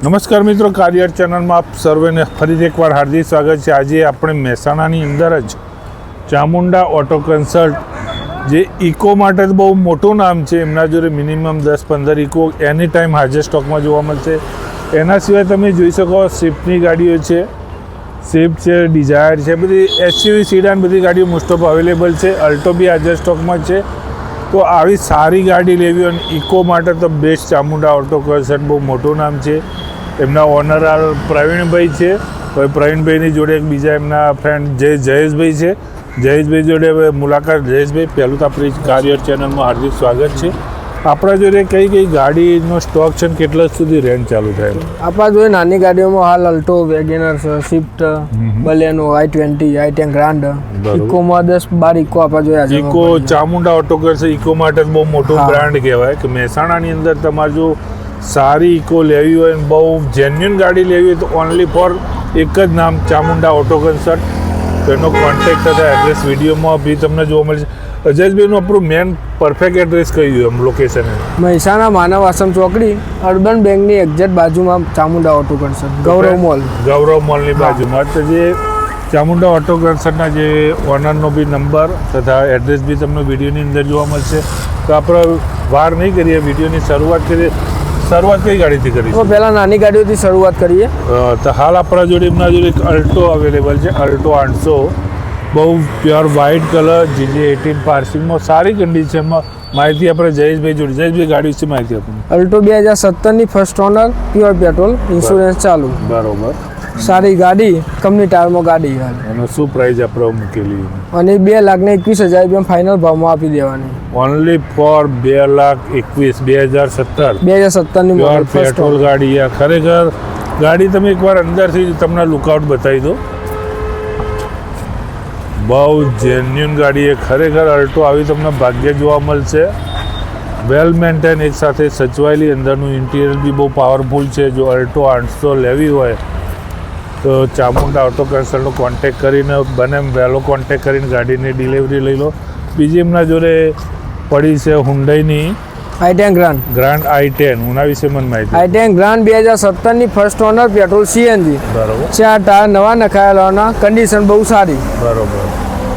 નમસ્કાર મિત્રો, કાર્યર ચેનલમાં આપ સર્વેને ફરીથી એકવાર હાર્દિક સ્વાગત છે। આજે આપણે મહેસાણાની અંદર જ ચામુંડા ઓટો કન્સલ્ટ જે ઇકો માટે બહુ મોટું નામ છે, એમના જોડે મિનિમમ 10-15 ઇકો એની ટાઈમ હાજર સ્ટોકમાં જોવા મળશે। એના સિવાય તમે જોઈ શકો સ્વિફ્ટની ગાડીઓ છે, સ્વિફ્ટ છે, ડિઝાયર છે, બધી એસયુવી સીડાન બધી ગાડીઓ મોસ્ટ ઓફ અવેલેબલ છે। અલ્ટો બી હાજર સ્ટોકમાં છે। તો આવી સારી ગાડી લેવી અને ઇકો માટે તો બેસ્ટ ચામુંડા ઓટો કન્સલ્ટ બહુ મોટું નામ છે। એમના ઓનર પ્રવીણભાઈ છે, હવે પ્રવીણભાઈની જોડે એક બીજા એમના ફ્રેન્ડ જયેશભાઈ છે। જયેશભાઈ જોડે હવે મુલાકાત। જયેશભાઈ, પહેલું તો આપણી કાર્યર ચેનલમાં હાર્દિક સ્વાગત છે। આપણા જોડે કઈ કઈ ગાડીનો સ્ટોક છે ને કેટલા સુધી રેન્ટ ચાલુ થાય? આપણા જોડે નાની ગાડીઓમાં હાલ Alto, WagonR, Swift, Baleno, i20, i10 grand, ઇકોમાં 10-12 ઇકો આપણા જોડે। Eeco Chamunda auto consult eco માટે બહુ મોટું બ્રાન્ડ કહેવાય કે મહેસાણાની અંદર તમારે જો સારી ઇકો લેવી હોય અને બહુ જેન્યુઅન ગાડી લેવી હોય તો ઓનલી ફોર એક જ નામ ચામુંડા ઓટો કન્સલ્ટ। તેનો કોન્ટેક્ટ તથા એડ્રેસ વિડીયોમાં બી તમને જોવા મળશે। અજયભાઈનું આપણું મેન પરફેક્ટ એડ્રેસ કયું એમ લોકેશન? મહેસાણા માનવ આશ્રમ ચોકડી, અર્બન બેંકની એક્ઝેક્ટ બાજુમાં ચામુંડા ઓટો કન્સલ્ટ, ગૌરવ મોલ। ગૌરવ મોલની બાજુમાં તો જે ચામુંડા ઓટો કન્સલ્ટના જે ઓનરનો બી નંબર તથા એડ્રેસ બી તમને વિડીયોની અંદર જોવા મળશે। તો આપણે વાર નહીં કરીએ, વિડીયોની શરૂઆત કરીએ। શરૂઆત કઈ ગાડીથી કરીશું? પહેલાં નાની ગાડીઓથી શરૂઆત કરીએ। તો હાલ આપણા જોડે એમના જોડે એક અલ્ટો અવેલેબલ છે, અલ્ટો 800, બહુ પ્યોર વ્હાઇટ કલર, GJ18 પાર્સિંગમાં સારી કન્ડિશનમાં। માહિતી આપણે જયેશભાઈ જોડે। જયેશભાઈ, ગાડી વિશે માહિતી આપો। અલ્ટો 2017ની first owner, pure petrol, insurance ચાલુ, બરોબર, સારી ગાડી, કંપની ટાયરમાં ગાડી। એનો શું પ્રાઇસ આપણે મૂકેલી? અને 2,21,000 રૂપિયા ફાઇનલ ભાવમાં આપી દેવાની। ઓનલી ફોર 2,21,000, 2017 પ્યોર પેટ્રોલ ગાડી। ખરેખર ગાડી તમે એકવાર અંદરથી તમને લુકઆઉટ બતાવી દો, બહુ જેન્યુઅન ગાડી છે ખરેખર। અલ્ટો આવી તમને ભાગ્ય જોવા મળશે। વેલ મેન્ટેન, એક સાથે સચવાયેલી, અંદરનું ઇન્ટિરિયર બી બહુ પાવરફુલ છે। જો અલ્ટો 800 લેવી હોય તો ચામુંડા ઓટો કન્સલ્ટનો કોન્ટેક્ટ કરીને બને વહેલો કોન્ટેક્ટ કરીને ગાડીની ડિલિવરી લઈ લો। બીજી એમના જોડે પડી છે હુન્ડાઈની i10 ગ્રાન્ડ i10, એના વિશે મને માહિતી। i10 ગ્રાન્ડ 2017ની ફર્સ્ટ ઓનર, પેટ્રોલ, CNG, બરોબર, 4 ટાયર નવા નખાયેલા, કન્ડિશન બહુ સારી। બરોબર,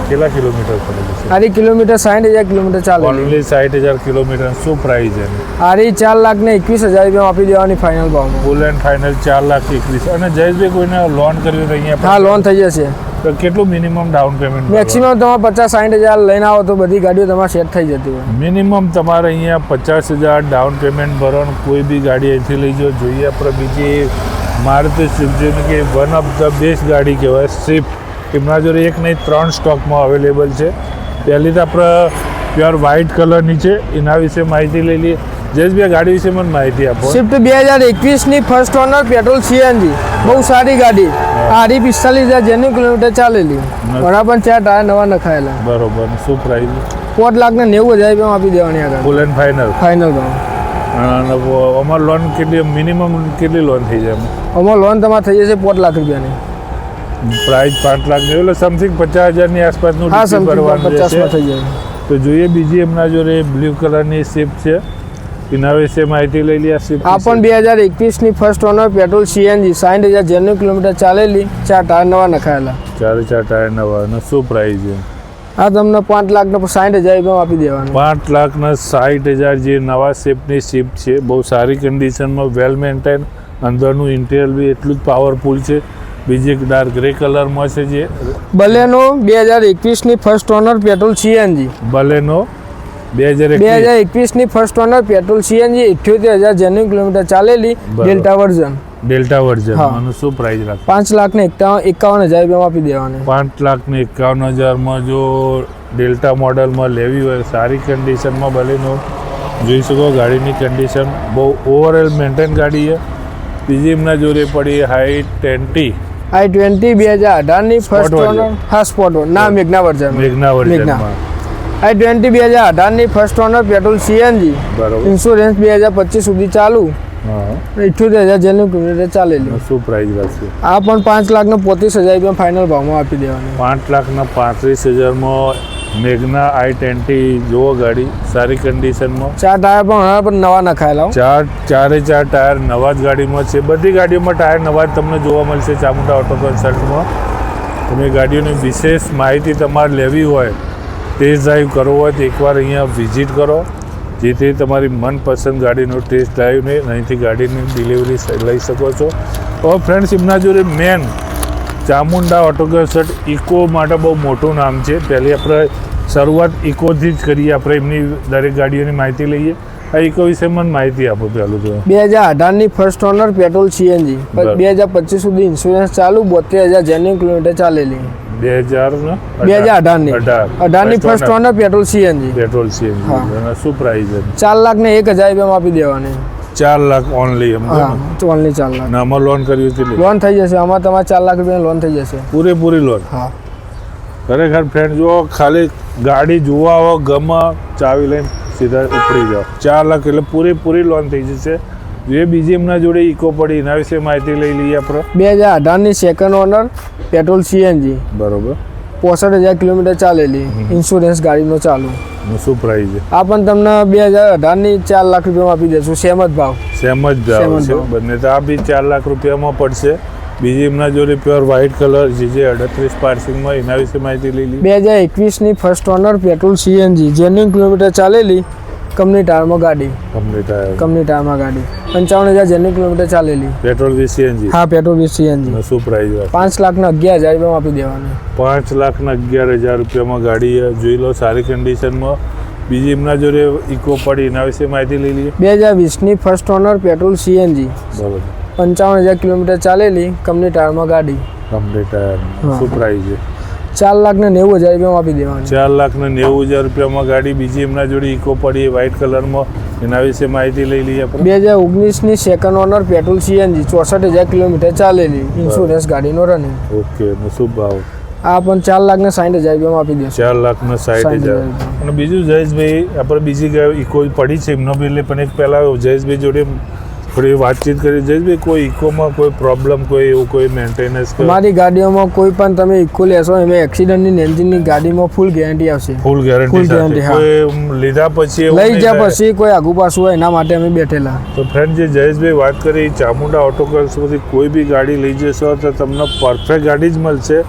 કેટલા કિલોમીટર પડેલું છે? આરી કિલોમીટર 60,000 કિલોમીટર ચાલે। Only 60,000 kilometre. શું પ્રાઇસ છે? આરી 4,21,000 રૂપિયા આપી દેવાની ફાઇનલ ભાવ। Full and final 4,21,000। અને જયેશભાઈ, કોઈને લોન કરવી હોય અહીંયા? હા, લોન થઈ જશે। તો કેટલું મિનિમમ ડાઉન પેમેન્ટ? મેક્સિમમ તમે 50-60,000 લઈને આવો તો બધી ગાડીઓ તમારે સેટ થઈ જતી હોય। મિનિમમ તમારે અહીંયા 50,000 ડાઉન પેમેન્ટ ભરવાનું। કોઈ બી ગાડી અહીંથી લઈ જાઓ। જોઈએ આપણે બીજી મારુતિ સ્વિફ્ટ, જેને કે વન ઓફ ધ બેસ્ટ ગાડી કહેવાય સ્વિફ્ટ। એમના જોડે એક નહીં 3 સ્ટોકમાં અવેલેબલ છે। પહેલી તો આપણે પ્યોર વ્હાઇટ કલરની છે, એના વિશે માહિતી લઈ લઈએ। જયેશભાઈ, ગાડી વિશે મને માહિતી આપો। સ્વિફ્ટ 2021ની ફર્સ્ટ ઓનર, પેટ્રોલ, CNG, બહુ સારી ગાડી। આરી 45,000 જેન્યુઅન કિલોમીટર ચાલેલી, બરાબર, 4 ટાયર નવા નખાયેલા। બરોબર, શું પ્રાઇસ? 4,90,000 રૂપિયા આપી દેવાની આગળ ફૂલ એન્ડ ફાઇનલ ભાવ। અને અમાર લોન કેટલી મિનિમમ કેટલી લોન થઈ જાય? અમાર લોન તમારે થઈ જશે 5 લાખ રૂપિયાની। પ્રાઇસ 5 લાખ એટલે સમથિંગ 50,000ની આસપાસનું ભરવાનું રહેશે। તો જોઈએ બીજી એમના જોડે બ્લુ કલરની સ્વિફ્ટ છે, એના વિશે માહિતી લઈ લઈએ। આ પણ 2021ની first owner, petrol, CNG, 60,000 genuine kilometre ચાલેલી, 4 ટાયર નવા નખાયેલા। 4 ટાયર નવા। અને શું પ્રાઇસ છે? આ તમને 5,60,000 રૂપિયા આપી દેવાના। 5,60,000 જે નવા શેપની સ્વિફ્ટ છે, બહુ સારી કન્ડિશનમાં, વેલ મેન્ટેન, અંદરનું ઇન્ટિરિયર બી એટલું જ પાવરફુલ છે। બીજી એક ડાર્ક ગ્રે કલરમાં છે જે બલેનો 2021ની first owner, petrol, CNG, Baleno 2021ની first owner, petrol, CNG, 78,000 genuine kilometre ચાલેલી, ડેલ્ટા વર્ઝન। આનું શું પ્રાઇસ રાખે? 5,51,000 રૂપિયા આપી દેવાની। 5,51,000માં જો ડેલ્ટા મોડલમાં લેવી હોય, સારી કન્ડિશનમાં બલેનો જોઈ શકો। ગાડીની કન્ડિશન બહુ ઓવરઓલ મેન્ટેન ગાડી છે। બીજી એમના જોડે પડી i20 2018ની ફર્સ્ટ ઓનર, હા સ્પોટ ના મેગ્ના વર્ઝન, i20 2018ની ફર્સ્ટ ઓનર, પેટ્રોલ, CNG, બરોબર, ઇન્સ્યોરન્સ 2025 સુધી ચાલુ, 78,000 જેન્યુઅન કિલોમીટર ચાલેલી। શું પ્રાઇસ રાખશે? આ પણ 5,35,000 રૂપિયા ફાઇનલ ભાવમાં આપી દેવાની। 5,35,000માં મેગ્ના i20 જુઓ ગાડી સારી કન્ડિશનમાં. 4 ટાયર પણ હમણાં પણ નવા નખાયેલા હો. ચારે ચાર ટાયર નવા જ ગાડીમાં છે. બધી ગાડીઓમાં ટાયર નવા જ તમને જોવા મળશે ચામુંડા ઓટો કન્સલ્ટમાં. તમે ગાડીઓની વિશેષ માહિતી તમારે લેવી હોય, ટેસ્ટ ડ્રાઈવ કરવો હોય તો એકવાર અહીંયા વિઝિટ કરો, જેથી તમારી મનપસંદ ગાડીનો ટેસ્ટ ડ્રાઈવને અહીંથી ગાડીની ડિલિવરી લઈ શકો છો. હવે ફ્રેન્ડ્સ, એમના જોડે main Chamunda auto consult eco માટે બહુ મોટું નામ છે. પહેલી આપણે શરૂઆત ઇકોથી જ કરીએ. આપણે એમની દરેક ગાડીઓની માહિતી લઈએ. આ ઇકો વિશે મને માહિતી આપો પહેલું તો. 2018ની ફર્સ્ટ ઓનર પેટ્રોલ સીએનજી, બરાબર. 2025 સુધી ઇન્સ્યોરન્સ ચાલુ, 72,000 જેન્યુઅન કિલોમીટર ચાલેલી. 2018ની first owner petrol CNG. Petrol CNG. હા. અને શું પ્રાઇસ છે? 4,01,000 રૂપિયામાં આપી દેવાની. 4 લાખ ઓનલી એમ હા, ઓનલી 4 લાખ. ને આમાં લોન કર્યું છે લોન થઈ જશે. આમાં તમારે 4 લાખ રૂપિયા લોન થઈ જશે. પૂરેપૂરી લોન. હા. ખરેખર ફ્રેન્ડ, જો ખાલી ગાડી જોવા આવો, ગમે, ચાવી લઈને સીધા ઉપડી જાઓ. 4 લાખ એટલે પૂરેપૂરી લોન થઈ જશે. જે બીજી એમના જોડે ઇકો પડી એના વિશે માહિતી લઈ લઈએ આપણે. 2018ની સેકન્ડ ઓનર પેટ્રોલ સીએનજી, બરોબર. 65,000 કિલોમીટર ચાલેલી, ઇન્સ્યોરન્સ ગાડીનો ચાલુ. ને શું પ્રાઇસ છે? આ પણ તમને 2018ની 4 લાખ રૂપિયામાં આપી દેશું. સેમ જ ભાવ. સેમ જ ભાવ સેમ જ છે ભાવ. બંને. તો આ બી 4 લાખ રૂપિયામાં પડશે. બીજી એમના જોડે પ્યોર વ્હાઇટ કલર જે 38 પાર્સિંગમાં એના વિશે માહિતી લઈ લઈએ. 2021ની first owner petrol CNG, genuine kilometre ચાલેલી, કંપની ટાયરમાં ગાડી. કંપની ટાયરમાં ગાડી. 55,000 જેન્યુન કિલોમીટર ચાલેલી. પેટ્રોલ વી સીએનજી. હા, પેટ્રોલ વિથ સીએનજી. શું પ્રાઇસ છે? 5,11,000 રૂપિયામાં આપી દેવાની. 5,11,000 રૂપિયામાં ગાડી જોઈ લો, સારી કન્ડિશનમાં. બીજી એમના જોડે ઇકો પડી એના વિશે માહિતી લઈ લઈએ. 2020ની ફર્સ્ટ ઓનર પેટ્રોલ સીએનજી, બરોબર. 55,000 કિલોમીટર ચાલેલી, કંપની ટાયરમાં ગાડી. Company tyre. હા. શું પ્રાઇસ છે? 4,90,000 રૂપિયામાં આપી દેવાની. 4,90,000 રૂપિયામાં ગાડી. બીજી એમના જોડે ઇકો પડી એ વ્હાઇટ કલરમાં એના વિશે માહિતી લઈ લઈએ આપણે. 2019ની second owner petrol CNG, 64,000 kilometre ચાલેલી, ઇન્સ્યોરન્સ ગાડીનો રનિંગ. ઓકે. ને શું ભાવ? આ પણ 4,60,000 રૂપિયામાં આપી દેશું. 4,60,000. અને બીજું જયેશભાઈ, આપણે બીજી ઇકો પડી છે એમનો બી, એટલે પણ એક પહેલાં જયેશભાઈ જોડે થોડી વાતચીત કરી. જયેશભાઈ, કોઈ ઇકોમાં કોઈ પ્રોબ્લેમ, કોઈ એવું કોઈ મેન્ટેનન્સ? અમારી ગાડીઓમાં કોઈ પણ તમે ઇકો લેશો એમાં એક્સિડન્ટની એન્જિનની ગાડીમાં ફૂલ ગેરંટી આવશે. ફૂલ ગેરંટી Full guarantee, હા. કોઈ લીધા પછી એવું લઈ નહીં જા થાય. પછી કોઈ આગુ પાછું હોય એના માટે અમે બેઠેલા. તો ફ્રેન્ડ, જે જયેશભાઈ વાત કરી, ચામુંડા ઓટો કન્સલ્ટમાંથી કોઈ બી ગાડી લઈ જશો તો તમને પરફેક્ટ ગાડી જ મળશે.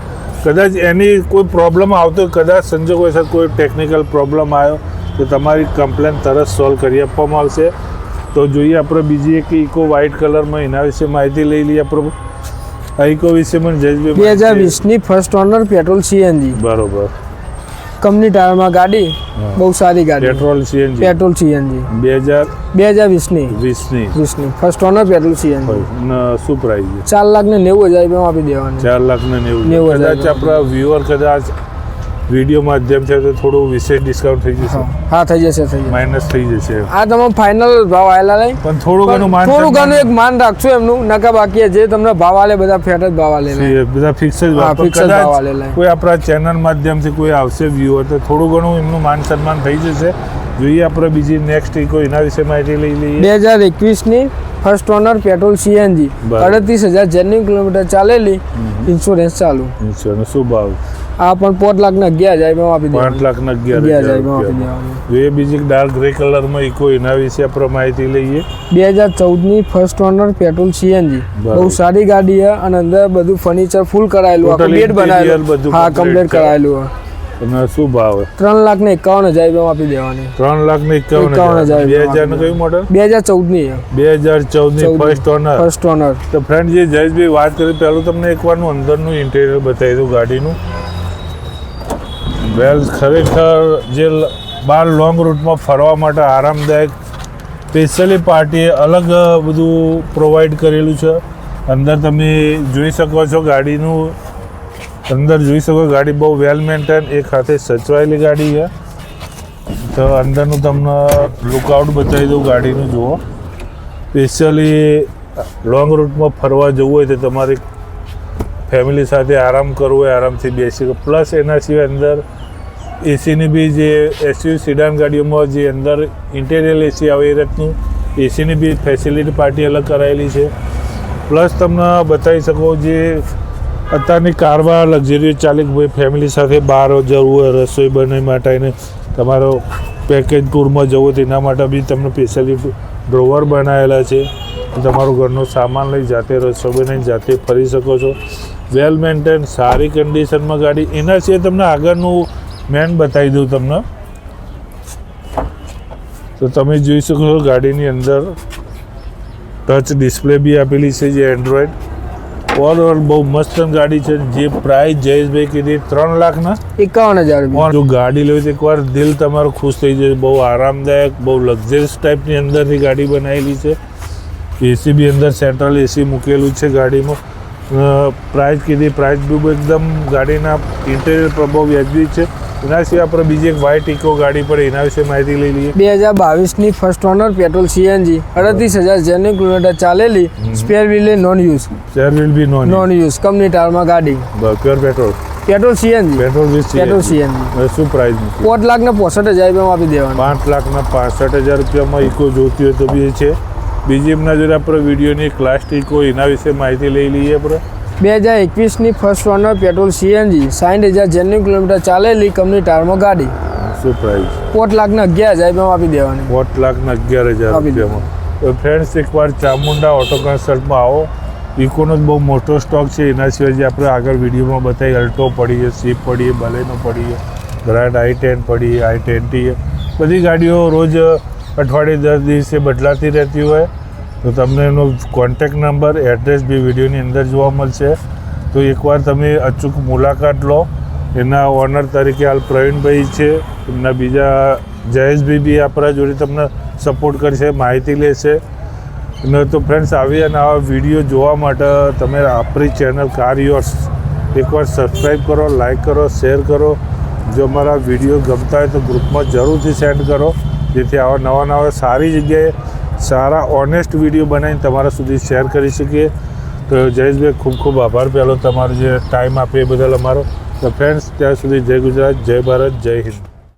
કદાચ એની કોઈ પ્રોબ્લેમ આવતો, કદાચ સંજોગ હોય કોઈ ટેકનિકલ પ્રોબ્લેમ આવ્યો તો તમારી કમ્પ્લેન તરત સોલ્વ કરી આપવામાં આવશે. તો જોઈએ આપણે બીજી એક ઇકો વ્હાઇટ કલરમાં એના વિશે માહિતી લઈ લઈએ આપણે. આ ઇકો વિશે પણ જયેશભાઈ. 2020ની ફર્સ્ટ ઓનર પેટ્રોલ સીએનજી, બરોબર. કંપની ટાયરમાં ગાડી, હા. બહુ સારી ગાડી. Petrol CNG. પેટ્રોલ સીએનજી 2020ની ફર્સ્ટ ઓનર પેટ્રોલ સીએનજી. શું પ્રાઇસ છે? 4,90,000 રૂપિયામાં આપી દેવાની. 4,90,000. 90,000. કદાચ આપણા વ્યુઅર કદાચ વિડીયો માધ્યમ છે તો થોડું વિશેષ ડિસ્કાઉન્ટ થઈ જશે, હા, થઈ જશે. માઇનસ થઈ જશે. આ તમે ફાઇનલ ભાવ આવેલા નહીં, પણ થોડું ઘણું માન થોડું ઘણું એક માન રાખશું એમનું. નકા બાકી જે તમને ભાવ આલે બધા ફેટ જ ભાવ આલે. બધા ફિક્સ જ હા, વાત. fix જ ભાવ કદાચ આલેલા. કોઈ આપણા ચેનલ માધ્યમથી કોઈ આવશે વ્યુઅર તો થોડું ઘણું એમનું માન સન્માન થઈ જશે. જોઈએ આપણે બીજી નેક્સ્ટ ઇકો એના વિશે માહિતી લઈ લઈએ. 2021ની ફર્સ્ટ ઓનર પેટ્રોલ સીએનજી, બરાબર. 38,000 જેન્યુન કિલોમીટર ચાલેલી, ઇન્સ્યોરન્સ ચાલુ. ઇન્સ્યોરન્સ શું ભાવ? આ પણ 5,11,000 રૂપિયામાં આપી દેવાની. 5,11,000 રૂપિયામાં. જોઈએ બીજી ડાર્ક ગ્રે કલરમાં ઇકો એના વિશે આપણે માહિતી લઈએ. 2014ની ફર્સ્ટ ઓનર પેટ્રોલ સીએનજી, બરાબર. બહુ સારી ગાડી છે અને અંદર બધું ફર્નિચર ફૂલ કરાયેલું, આખું Total બેડ બનાવેલું. interior બધું હા, complete કમ્પ્લીટ છે. કરાયેલું. અને શું ભાવ? 3,51,000 રૂપિયામાં આપી દેવાની. 3,51,000. 2000 નું કયું મોડલ? 2014ની 2014ની ફર્સ્ટ ઓનર. First owner. તો ફ્રેન્ડ, જે જયેશભાઈ વાત કરી, પહેલું તમને એકવારનું અંદરનું ઇન્ટિરિયર બતાવી દઉં ગાડીનું. વેલ, ખરેખર જે બહાર લોંગ રૂટમાં ફરવા માટે આરામદાયક, સ્પેશિયલી પાર્ટીએ અલગ બધું પ્રોવાઈડ કરેલું છે. અંદર તમે જોઈ શકો છો ગાડીનું, અંદર જોઈ શકો ગાડી બહુ વેલ મેન્ટેન, એક હાથે સચવાયેલી ગાડી છે. તો અંદરનું તમને લુકઆઉટ બતાવી દઉં ગાડીનું. જુઓ, સ્પેશિયલી લોંગ રૂટમાં ફરવા જવું હોય તો તમારે ફેમિલી સાથે આરામ કરવો હોય આરામથી બેસી શકો. પ્લસ એના સિવાય અંદર એસીની બી જે એસયુ સિડાન ગાડીઓમાં જે અંદર ઇન્ટિરિયર એસી આવે એ રીતનું એસીની બી ફેસિલિટી પાર્ટી અલગ કરાયેલી છે. પ્લસ તમને બતાવી શકો જે અત્યારની કારમાં લક્ઝરિયસ ચાલે કે ભાઈ ફેમિલી સાથે બહાર જવું હોય રસોઈ બનાવવા માટે અને તમારો પેકેજ ટૂરમાં જવું તો એના માટે બી તમને સ્પેશિયલી ડ્રોવર બનાવેલા છે. તમારો ઘરનો સામાન લઈ જાતે રસોઈ બનાવીને જાતે ફરી શકો છો. વેલ મેન્ટેન સારી કન્ડિશનમાં ગાડી. એના સિવાય તમને આગળનું મેન બતાવી દઉં તમને. તો તમે જોઈ શકો છો ગાડીની અંદર ટચ ડિસ્પ્લે બી આપેલી છે જે એન્ડ્રોઈડ. ઓવરઓલ બહુ મસ્ત ગાડી છે. જે પ્રાઇસ જયેશભાઈ કીધી 3,51,000 રૂપિયા. જો ગાડી લેવી તો એકવાર દિલ તમારું ખુશ થઈ જાય. બહુ આરામદાયક, બહુ લક્ઝરિયસ ટાઈપની અંદરની ગાડી બનાવેલી છે. એસી બી અંદર સેન્ટ્રલ એસી મૂકેલું છે ગાડીમાં. પ્રાઇસ કીધી, પ્રાઇસ બી એકદમ ગાડીના ઇન્ટિરિયર પ્રભાવ વ્યાજબી છે. એના સિવાય આપણે બીજી એક વ્હાઇટ ઇકો ગાડી પડે એના વિશે માહિતી લઈ લઈએ. 2022ની first owner petrol CNG 38,000 genuine kilometre ચાલેલી. Spare wheel non use. Share wheel be non use company ટાયરમાં ગાડી. Pure petrol. Petrol CNG. Petrol with petrol CNG. શું પ્રાઇસ મૂકી? 5,65,000 રૂપિયામાં આપી દેવાનું. 5,65,000 રૂપિયામાં ઇકો જોતી હોય તો બી છે. બીજી એમના જોડે આપણે વિડીયોની ક્લાસ ઇકો એના વિશે માહિતી લઈ લઈએ આપણે. 2021ની first owner petrol CNG 60,000 genuine kilometre ચાલેલી કંપની ટાયરમાં ગાડી. શું પ્રાઇસ? 4,11,000 રૂપિયામાં આપી દેવાની. 4,11,000 રૂપિયામાં. તો ફ્રેન્ડ્સ એકવાર ચામુંડા ઓટો કન્સલ્ટમાં આવો. ઇકોનો જ બહુ મોટો સ્ટોક છે. એના સિવાય જે આપણે આગળ વિડીયોમાં બતાવી અલ્ટો પડી છે, સ્વિફ્ટ પડી છે, બલેનો પડી છે, ગ્રાન્ડ i10 પડી, i20 બધી ગાડીઓ રોજ અઠવાડિયે 10 દિવસે બદલાતી રહેતી હોય. તો તમને એનો કોન્ટેક નંબર, એડ્રેસ બી વિડીયોની અંદર જોવા મળશે. તો એકવાર તમે અચૂક મુલાકાત લો. એના ઓનર તરીકે હાલ પ્રવીણભાઈ છે. એમના બીજા જયેશભાઈ બી આપણા જોડે તમને સપોર્ટ કરશે, માહિતી લેશે. અને તો ફ્રેન્ડ્સ આવી અને આવા વિડીયો જોવા માટે તમે આપણી ચેનલ કાર યોર્સ એકવાર સબસ્ક્રાઈબ કરો, લાઈક કરો, શેર કરો. જો અમારા વિડીયો ગમતા હોય તો ગ્રુપમાં જરૂરથી સેન્ડ કરો, જેથી આવા નવા સારી જગ્યાએ સારા ઓનેસ્ટ વિડીયો બનાવીને તમારા સુધી શેર કરી શકીએ. તો જયેશભાઈ ખૂબ ખૂબ આભાર પહેલો તમારો જે ટાઈમ આપે એ બદલ અમારો. તો ફ્રેન્ડ્સ ત્યાં સુધી જય ગુજરાત, જય ભારત, જય હિન્દ.